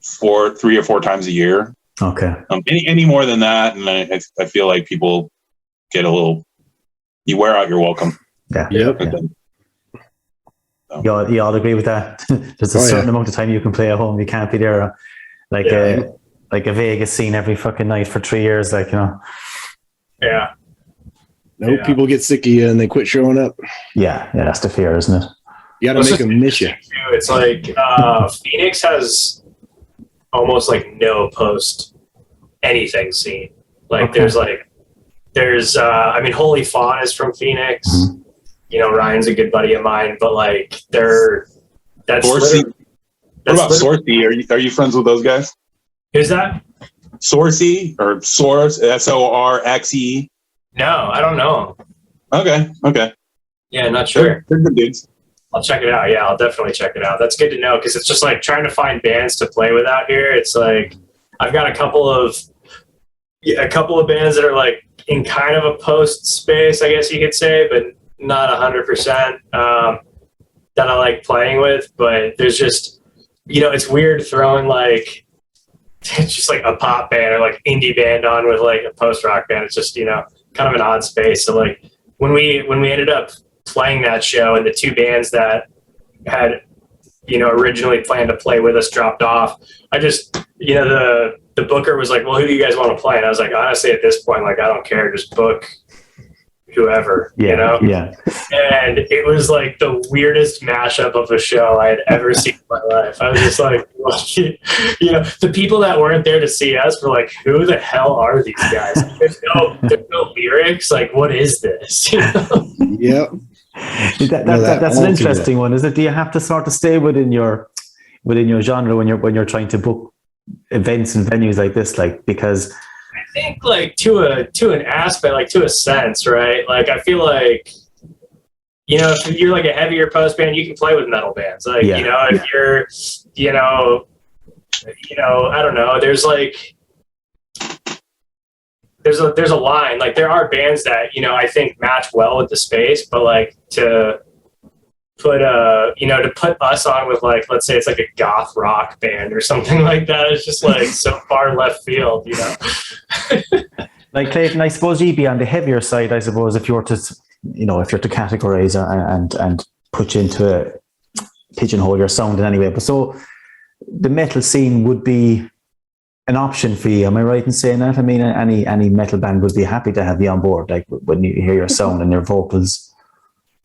3 or 4 times a year. Okay. Any more than that, and I feel like people get a little. You wear out your welcome. Yeah. Yep. You all agree with that? There's a certain amount of time you can play at home. You can't be there like a Vegas scene every fucking night for 3 years, like, you know. Yeah. Nope. People get sick of you and they quit showing up. Yeah, that's the fear, isn't it? You got to make them miss you. It's like Phoenix has almost like no post anything scene. Like there's I mean, Holy Fawn is from Phoenix. You know, Ryan's a good buddy of mine, but like that's Sourcey. What about Sourcey? Are you friends with those guys? Who's that? Sourcey or Source, SORXE? No, I don't know. Okay. Yeah, not sure. They're good dudes. I'll check it out. Yeah, I'll definitely check it out. That's good to know, because it's just like trying to find bands to play with out here. It's like I've got a couple of bands that are like in kind of a post space, I guess you could say, but not 100% that I like playing with. But there's just, you know, it's weird throwing like it's just like a pop band or like indie band on with like a post rock band. It's just, you know, kind of an odd space. So like when we ended up playing that show and the 2 bands that had, you know, originally planned to play with us dropped off, I just, you know, the booker was like, well, who do you guys want to play? And I was like, honestly, at this point, like, I don't care, just book whoever, you know? Yeah. And it was like the weirdest mashup of a show I had ever seen in my life. I was just like, you know, the people that weren't there to see us were like, who the hell are these guys? There's no lyrics. Like, what is this? You know? Yep. That's an interesting one, is it? Do you have to sort of stay within your genre when you're trying to book events and venues like this, like, because I think like to an aspect, like to a sense, right? Like I feel like, you know, if you're like a heavier post band, you can play with metal bands. Like, you know, if you're, you know, I don't know, there's like there's a line. Like there are bands that, you know, I think match well with the space, but like to put us on with, like, let's say it's like a goth rock band or something like that, it's just like so far left field, you know. Like Clayton, I suppose you'd be on the heavier side, I suppose, if you were to categorize and put you into pigeonhole your sound in any way. But so the metal scene would be an option for you. Am I right in saying that? I mean, any metal band would be happy to have you on board, like when you hear your sound and your vocals.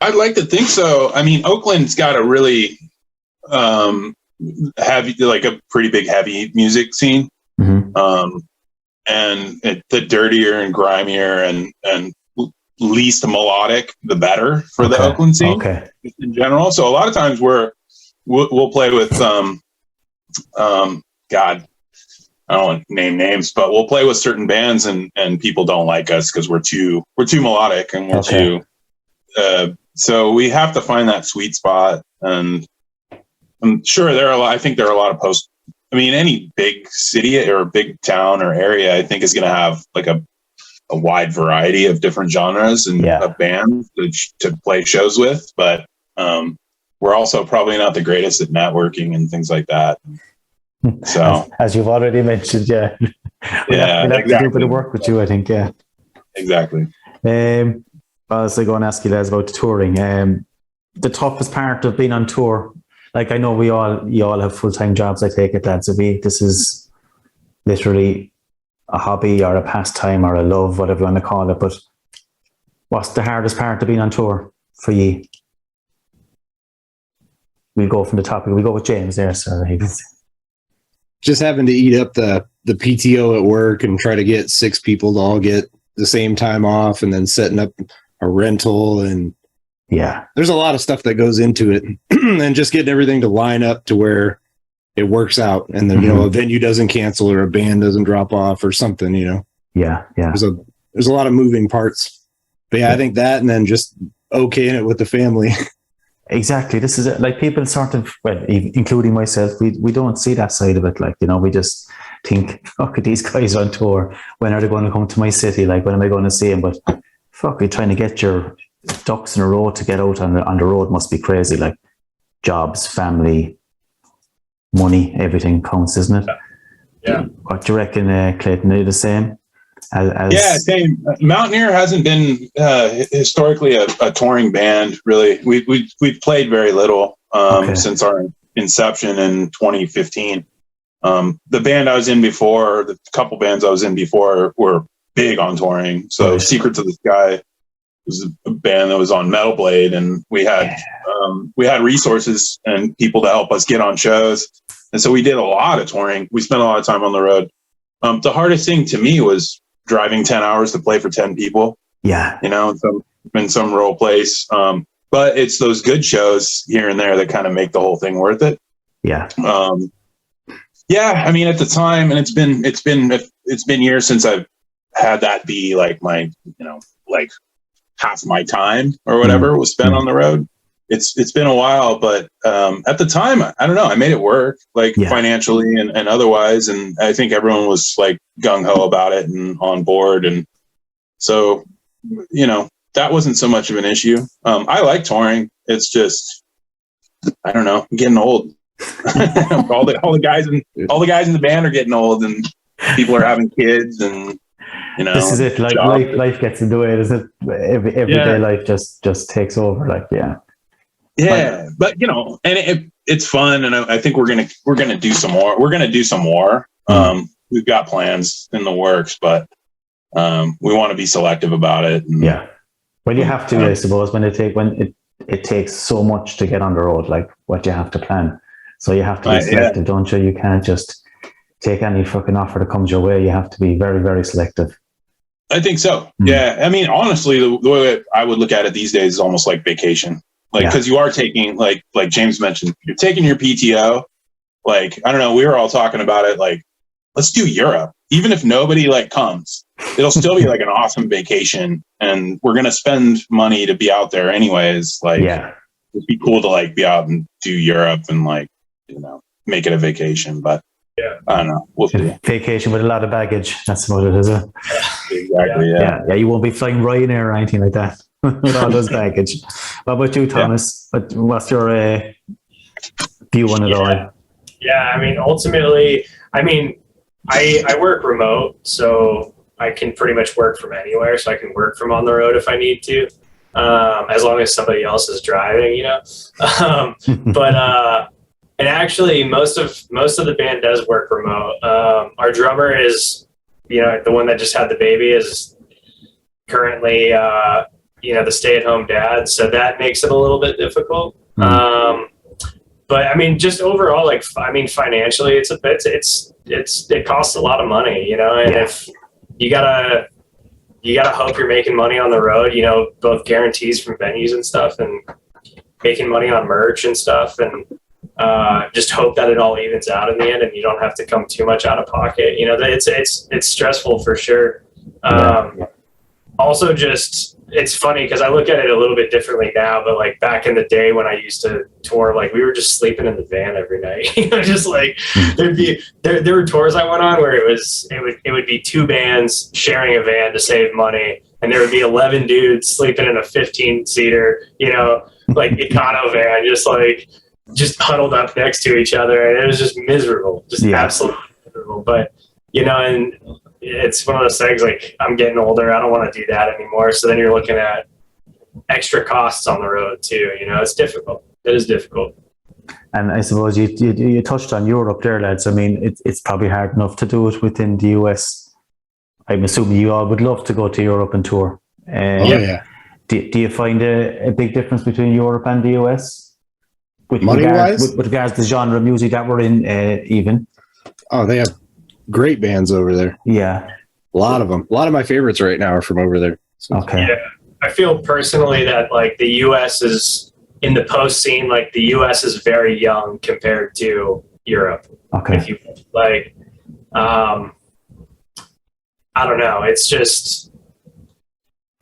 I'd like to think so. I mean, Oakland's got a really heavy, like a pretty big heavy music scene. Mm-hmm. And the dirtier and grimier and least melodic, the better for the Oakland scene in general. So a lot of times we'll play with God, I don't want to name names, but we'll play with certain bands and people don't like us because we're too melodic and we're too So we have to find that sweet spot, and I'm sure I think there are a lot of any big city or a big town or area, I think, is going to have like a wide variety of different genres and of bands to play shows with. But we're also probably not the greatest at networking and things like that. So, as you've already mentioned, we'll have to do a bit of work with you, I think. Yeah, exactly. I was going to ask you, Les, about the touring. The toughest part of being on tour, like I know you all have full-time jobs, I take it, lads. This is literally a hobby or a pastime or a love, whatever you want to call it. But what's the hardest part of being on tour for you? We'll go from the top. We'll go with James there, so just having to eat up the PTO at work and try to get 6 people to all get the same time off, and then setting up a rental, and there's a lot of stuff that goes into it, and just getting everything to line up to where it works out, and then a venue doesn't cancel or a band doesn't drop off or something. There's a lot of moving parts, but I think that, and then just okaying it with the family. Exactly. This is it. Like, people sort of, well, including myself, we don't see that side of it. Like, we just think, fuck it, these guys are on tour. When are they going to come to my city? Like, when am I going to see them? But fuck it, trying to get your ducks in a row to get out on the road must be crazy. Like, jobs, family, money, everything counts, isn't it? Yeah. What do you reckon, Clayton? Are you the same? Same. Mountaineer hasn't been historically a touring band, really. We've played very little since our inception in 2015. The band I was in before, the couple bands I was in before, were big on touring. So Secret to the Sky was a band that was on Metal Blade, and we had resources and people to help us get on shows, and so we did a lot of touring. We spent a lot of time on the road. The hardest thing to me was driving 10 hours to play for 10 people. In some rural place. But it's those good shows here and there that kind of make the whole thing worth it. At the time, and it's been years since I've had that be like my, like half my time or whatever was spent on the road. It's been a while, but at the time, I don't know, I made it work, like financially and otherwise. And I think everyone was like gung ho about it and on board. And so, that wasn't so much of an issue. I like touring. It's just, I don't know, I'm getting old. all the guys in the band are getting old, and people are having kids, and this is it. Like, life gets in the way, doesn't it? Everyday life just takes over. Like, but and it's fun, and I think we're gonna do some more. We're gonna do some more. We've got plans in the works, but we want to be selective about it. And, well, you have to, I suppose, when it takes so much to get on the road, like what you have to plan. So you have to be selective, don't you? You can't just take any fucking offer that comes your way. You have to be very, very selective. I think so. Yeah. I mean, honestly, the way I would look at it these days is almost like vacation. Like, because you are taking, like James mentioned, you're taking your PTO. Like, I don't know, we were all talking about it. Like, let's do Europe. Even if nobody comes, it'll still be like an awesome vacation. And we're going to spend money to be out there anyways. Like, it'd be cool to be out and do Europe and make it a vacation. But I don't know. We'll see. Vacation with a lot of baggage. That's what it is. Exactly. Yeah. You won't be flying Ryanair or anything like that with all those baggage. What about you, Thomas? What's your view on it all? Yeah. I mean, ultimately, I work remote, so I can pretty much work from anywhere. So I can work from on the road if I need to, as long as somebody else is driving, and actually, most of the band does work remote. Our drummer is, the one that just had the baby, is currently, the stay-at-home dad, so that makes it a little bit difficult. But I mean, just overall, financially, it costs a lot of money, and if you gotta hope you're making money on the road, both guarantees from venues and stuff, and making money on merch and stuff, and just hope that it all evens out in the end and you don't have to come too much out of pocket. It's stressful for sure. also just, it's funny because I look at it a little bit differently now, but like back in the day when I used to tour, like we were just sleeping in the van every night. Just like there were tours I went on where it would be 2 bands sharing a van to save money, and there would be 11 dudes sleeping in a 15-seater, like econo van, just huddled up next to each other, and it was just miserable, absolutely miserable. But and it's one of those things, like, I'm getting older, I don't want to do that anymore. So then you're looking at extra costs on the road too. It's difficult. It is difficult. And I suppose you touched on Europe there, lads. I mean, it's probably hard enough to do it within the US. I'm assuming you all would love to go to Europe and tour. Yeah. Do you find a big difference between Europe and the US? With regards to the genre of music that we're in, even? Oh, they have great bands over there. Yeah. A lot of them. A lot of my favorites right now are from over there. So. Okay. Yeah. I feel personally that like the US is in the post scene, like the US is very young compared to Europe. Okay. If you like, I don't know. It's just,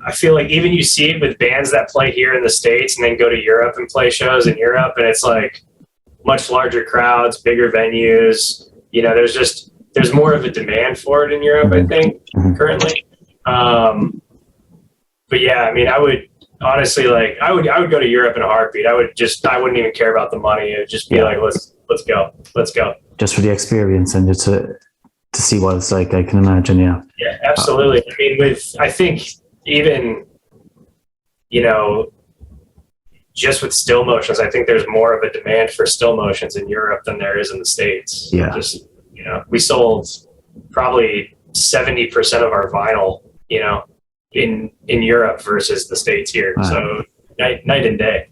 I feel like even you see it with bands that play here in the States and then go to Europe and play shows in Europe, and it's like much larger crowds, bigger venues. There's more of a demand for it in Europe, I think, currently. But yeah, I mean, I would honestly, like, I would go to Europe in a heartbeat. I wouldn't even care about the money. It would just be like, let's go. Just for the experience and just to see what it's like, I can imagine. Yeah. Yeah, absolutely. I mean, I think even, just with still motions, I think there's more of a demand for still motions in Europe than there is in the States. Yeah. Just, we sold probably 70% of our vinyl, in Europe versus the States here. Wow. So night and day.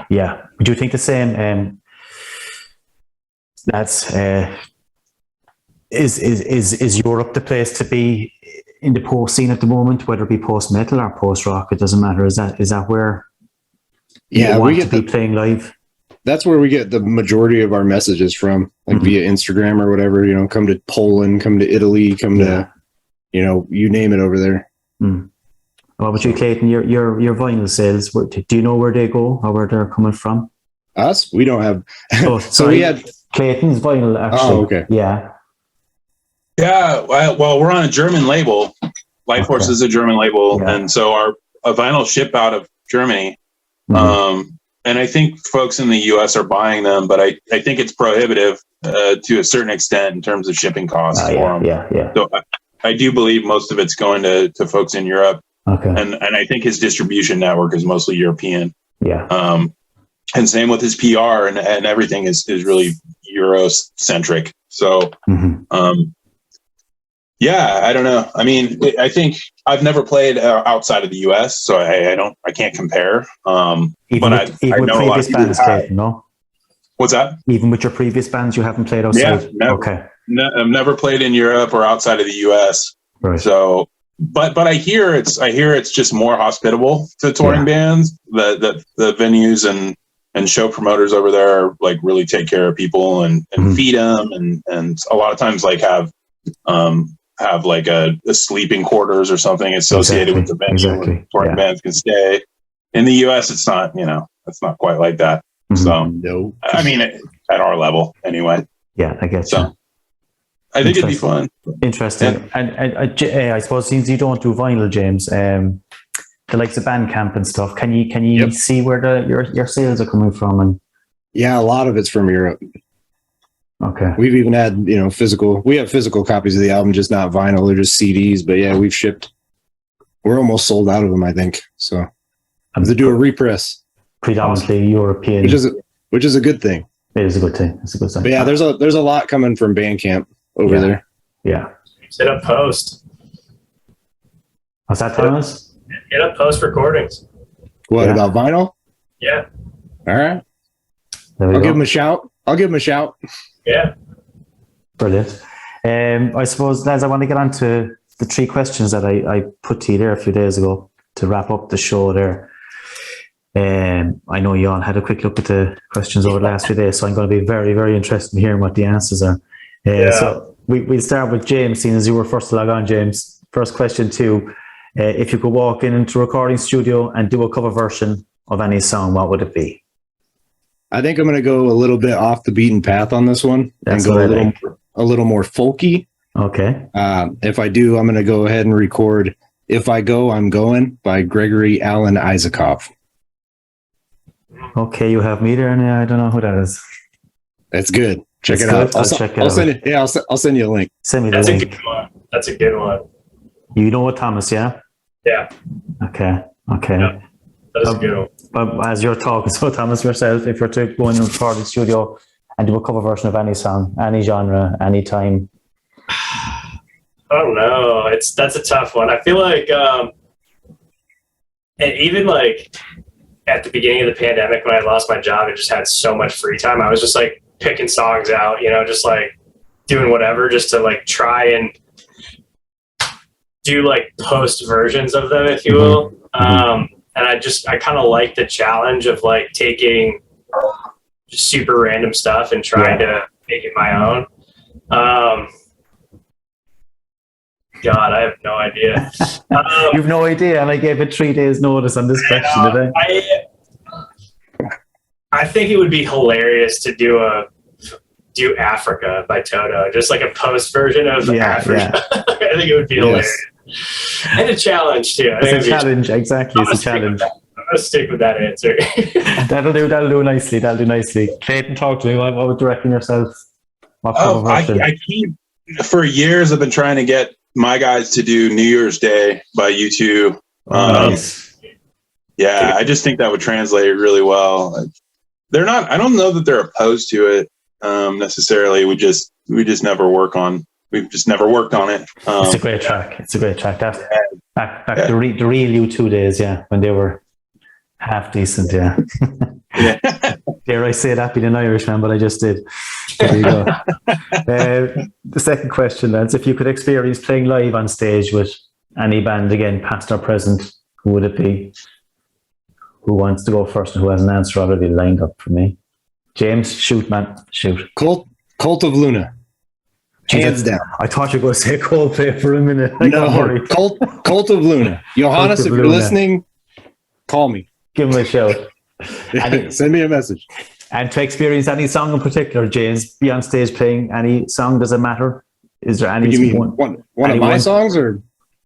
Yeah. Would you think the same? That's is Europe the place to be in the post scene at the moment, whether it be post metal or post rock? It doesn't matter. Is that where you want to be playing live? That's where we get the majority of our messages from, like via Instagram or whatever. Come to Poland, come to Italy, come to you name it over there. What about you, Clayton? Your vinyl sales, do you know where they go or where they're coming from? Us? We don't have. So we had Clayton's vinyl, actually. Oh, okay. Yeah. Well, we're on a German label. Life Force is a German label, and so our vinyl ship out of Germany. And I think folks in the U.S. are buying them, but I think it's prohibitive to a certain extent in terms of shipping costs for them. Yeah. So I do believe most of it's going to folks in Europe. Okay. And I think his distribution network is mostly European. Yeah. And same with his PR and everything is really Euro-centric. So, yeah, I don't know. I mean, I think I've never played outside of the U.S., so I can't compare. Even but with I know previous bands, Clayton, no? What's that? Even with your previous bands, you haven't played outside? Yeah, never, okay. I've never played in Europe or outside of the U.S. Right. So, but I hear it's just more hospitable to touring bands. The venues and show promoters over there like really take care of people and feed them and a lot of times like have like a sleeping quarters or something associated with the venue where touring bands can stay. In the U.S., it's not, it's not quite like that. So, no. I mean, at our level anyway. Yeah, I guess so. I think it'd be fun. Interesting. Yeah. And I suppose since you don't do vinyl, James, the likes of Bandcamp and stuff, can you see where your sales are coming from? And yeah, a lot of it's from Europe. Okay. We've even had, physical. We have physical copies of the album, just not vinyl. They're just CDs. But yeah, we've shipped. We're almost sold out of them, I think. So I'm to do a repress. Predominantly European, which is a good thing. It is a good thing. It's a good thing. But yeah, there's a lot coming from Bandcamp over there. Yeah. Hit up post. What's that, Thomas? Hit up post recordings. What about vinyl? Yeah. All right. I'll give them a shout. Yeah. Brilliant. I suppose, lads, I want to get on to the 3 questions that I put to you there a few days ago to wrap up the show there. I know you all had a quick look at the questions over the last few days, so I'm going to be very, very interested in hearing what the answers are. So we'll start with James, seeing as you were first to log on, James. First question to If you could walk into a recording studio and do a cover version of any song, what would it be? I think I'm going to go a little bit off the beaten path on this one That's and go what a little more folky. Okay. If I do, I'm going to go ahead and record "If I Go, I'm Going" by Gregory Alan Isakov. Okay, you have me there, and I don't know who that is. That's good. Check That's it out. good. I'll check it out. Send it. Yeah, I'll send you a link. Send me the That's link. a good one. That's a good one. You know what, Thomas? Yeah. Yeah, Okay. Yeah. That's a good one. But as you're talking, so Thomas, yourself, if you're to go in and record the studio and do a cover version of any song, any genre, any time. I don't know. That's a tough one. I feel like, and even like at the beginning of the pandemic when I lost my job and just had so much free time, I was just like picking songs out, just like doing whatever just to like try and do like post versions of them, if you will. And I kind of like the challenge of like taking just super random stuff and trying to make it my own. God, I have no idea. You've no idea, and I gave it 3 days notice on this question, did I? I think it would be hilarious to do Africa by Toto, just like a post version of Africa. Yeah. I think it would be hilarious. And a challenge too. It's a challenge, exactly. It's a challenge. I'm gonna stick with that answer. That'll do nicely. Clayton, talk to me. What would you reckon yourself? I keep, for years I've been trying to get my guys to do New Year's Day by U2. Nice. Yeah, I just think that would translate really well. They're not. I don't know that they're opposed to it necessarily. We just never work on. We've just never worked on it. It's a great track. Back the real U2 days, when they were half decent, Dare I say that being an Irishman, but I just did. There you go. The second question, lads, if you could experience playing live on stage with any band again, past or present, who would it be? Who wants to go first and who has an answer already lined up for me? James, shoot, man. Shoot. Cult of Luna. Hands down. I thought you were going to say Coldplay for a minute. No, Cult of Luna. Johannes, if you're listening, call me. Give him a shout. Send me a message. And to experience any song in particular, James, be on stage playing any song, does it matter? Is there any? You mean one of my songs or?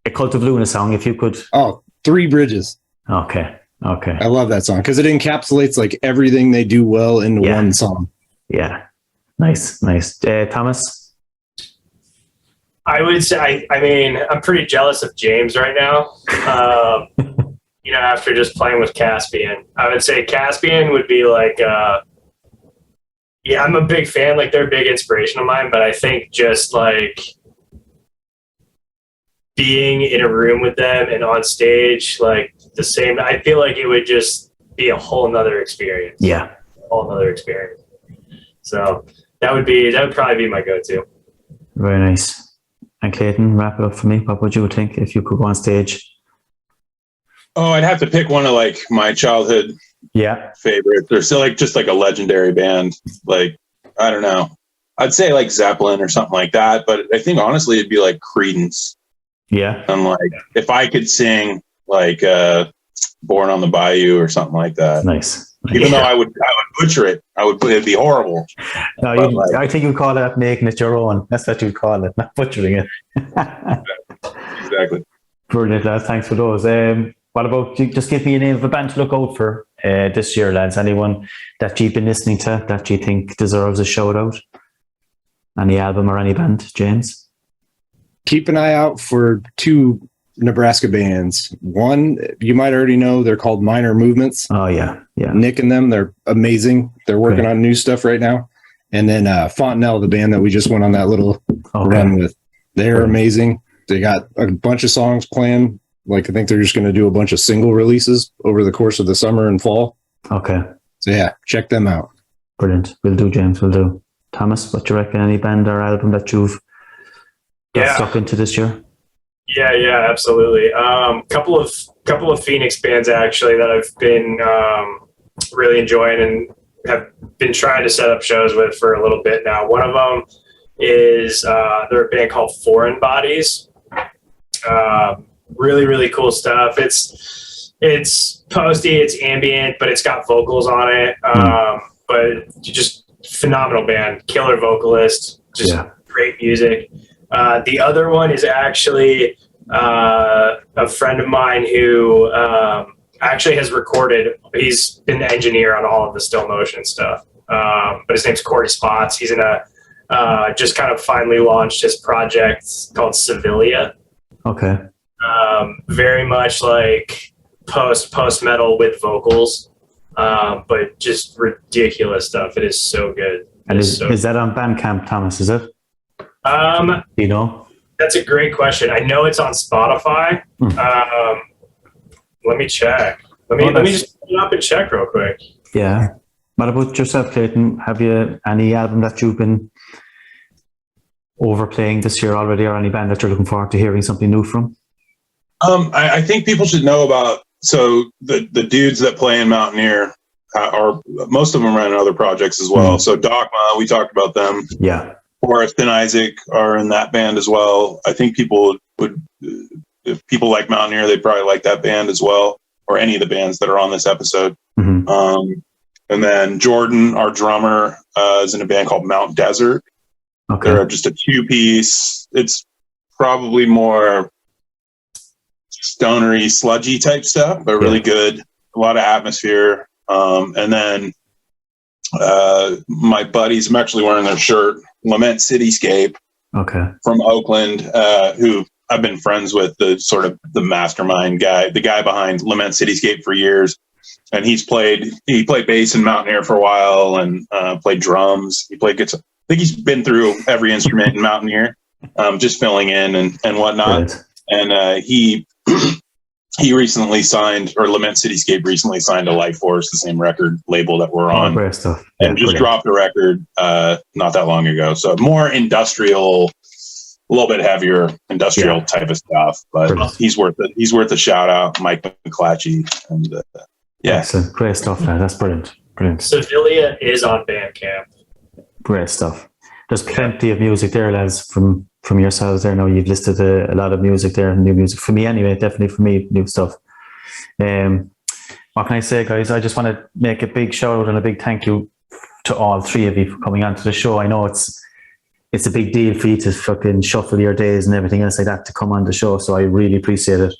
A Cult of Luna song, if you could. Oh, Three Bridges. Okay. I love that song because it encapsulates like everything they do well into one song. Yeah. Nice. Thomas? I would say, I'm pretty jealous of James right now. After just playing with Caspian, I would say Caspian would be like, I'm a big fan. Like they're a big inspiration of mine, but I think just like being in a room with them and on stage, like the same, I feel like it would just be a whole nother experience. Yeah. A whole nother experience. So that would probably be my go-to. Very nice. And Clayton, wrap it up for me. What would you think if you could go on stage? Oh, I'd have to pick one of like my childhood favorites. They're still like just like a legendary band. Like, I don't know. I'd say like Zeppelin or something like that. But I think honestly it'd be like Creedence. Yeah. And like if I could sing like Born on the Bayou or something like that. Nice. Even though I would butcher it. It'd be horrible. No, I think you'd call it making it your own. That's what you'd call it, not butchering it. Exactly. Brilliant, lads. Thanks for those. What about, just give me a name of a band to look out for this year, lads. Anyone that you've been listening to that you think deserves a shout out? Any album or any band, James? Keep an eye out for two Nebraska bands. One, you might already know, they're called Minor Movements. Oh, yeah. Nick and them, they're amazing. They're working on new stuff right now. And then Fontanelle, the band that we just went on that little run with. They're amazing. They got a bunch of songs planned. Like, I think they're just going to do a bunch of single releases over the course of the summer and fall. Okay. So, yeah, check them out. Brilliant. Will do, James. Will do. Thomas, what do you reckon? Any band or album that you've got stuck into this year? Yeah, absolutely. Couple of Phoenix bands actually that I've been really enjoying and have been trying to set up shows with for a little bit now. One of them is they're a band called Foreign Bodies. really, really cool stuff. It's posty, it's ambient, but it's got vocals on it. But just phenomenal band, killer vocalist, just great music. The other one is actually a friend of mine who actually has recorded. He's been the engineer on all of the Still Motion stuff. But his name's Corey Spots. He's in just kind of finally launched his project called Sevilla. Okay. Very much like post metal with vocals, but just ridiculous stuff. It is so good. And is that on Bandcamp, Thomas? Is it? You know, that's a great question. I know it's on Spotify. Let me check. Let me just pull it up and check real quick. Yeah. What about yourself, Clayton? Have you any album that you've been overplaying this year already, or any band that you're looking forward to hearing something new from? I think people should know about, so the dudes that play in Mountaineer are, most of them run other projects as well. So Dogma, we talked about them. Yeah. Forrest and Isaac are in that band as well. I think people would, if people like Mountaineer, they'd probably like that band as well, or any of the bands that are on this episode. And then Jordan, our drummer, is in a band called Mount Desert. Okay. They're just a 2-piece. It's probably more stonery, sludgy type stuff, but really good. A lot of atmosphere. And then my buddies, I'm actually wearing their shirt, Lament Cityscape. Okay. From Oakland, who I've been friends with, the mastermind guy, the guy behind Lament Cityscape for years. And he played bass in Mountaineer for a while and played drums. He played guitar. I think he's been through every instrument in Mountaineer, just filling in and whatnot. Right. And he recently signed, or Lament Cityscape recently signed to Life Force, the same record label that we're on. Great stuff. And just dropped a record not that long ago. So more industrial, a little bit heavier industrial type of stuff. But he's worth it. He's worth a shout out, Mike McClatchy. And excellent. Great stuff, man. That's brilliant. Sevilla is on Bandcamp. Great stuff. There's plenty of music there, lads, from yourselves there. Now you've listed a lot of music there, new music for me anyway, definitely for me, new stuff. What can I say, guys? I just want to make a big shout out and a big thank you to all three of you for coming onto the show. I know it's a big deal for you to fucking shuffle your days and everything else like that to come on the show, so I really appreciate it.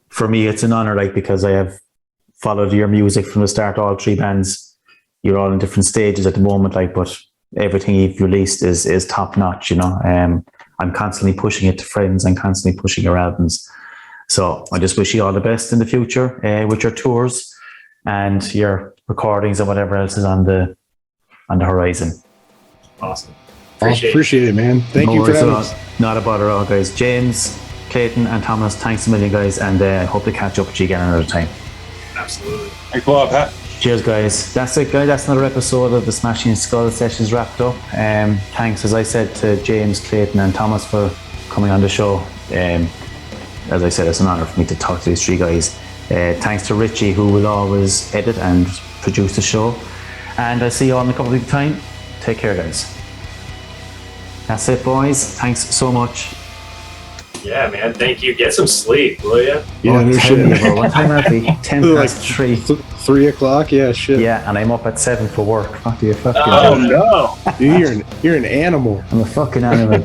For me, it's an honor, because I have followed your music from the start, all three bands. You're all in different stages at the moment, but everything you've released is top notch, I'm constantly pushing it to friends and constantly pushing your albums. So I just wish you all the best in the future with your tours and your recordings and whatever else is on the horizon. Awesome. Appreciate it, man. Thank you for having us. Not a bother at all, guys. James, Clayton, and Thomas, thanks a million, guys, and I hope to catch up with you again another time. Absolutely. Thanks a lot, Pat. Cheers, guys. That's it, guys. That's another episode of the Smashing Skull Sessions wrapped up. Thanks, as I said, to James, Clayton, and Thomas for coming on the show. As I said, it's an honour for me to talk to these three guys. Thanks to Richie, who will always edit and produce the show. And I'll see you all in a couple of weeks' time. Take care, guys. That's it, boys. Thanks so much. Yeah, man. Thank you. Get some sleep, will you? Yeah, no shit. What time are we? 3:10. 3 o'clock? Yeah, shit. Yeah, and I'm up at 7 for work. Fuck you. Oh, no. Dude, you're an animal. I'm a fucking animal.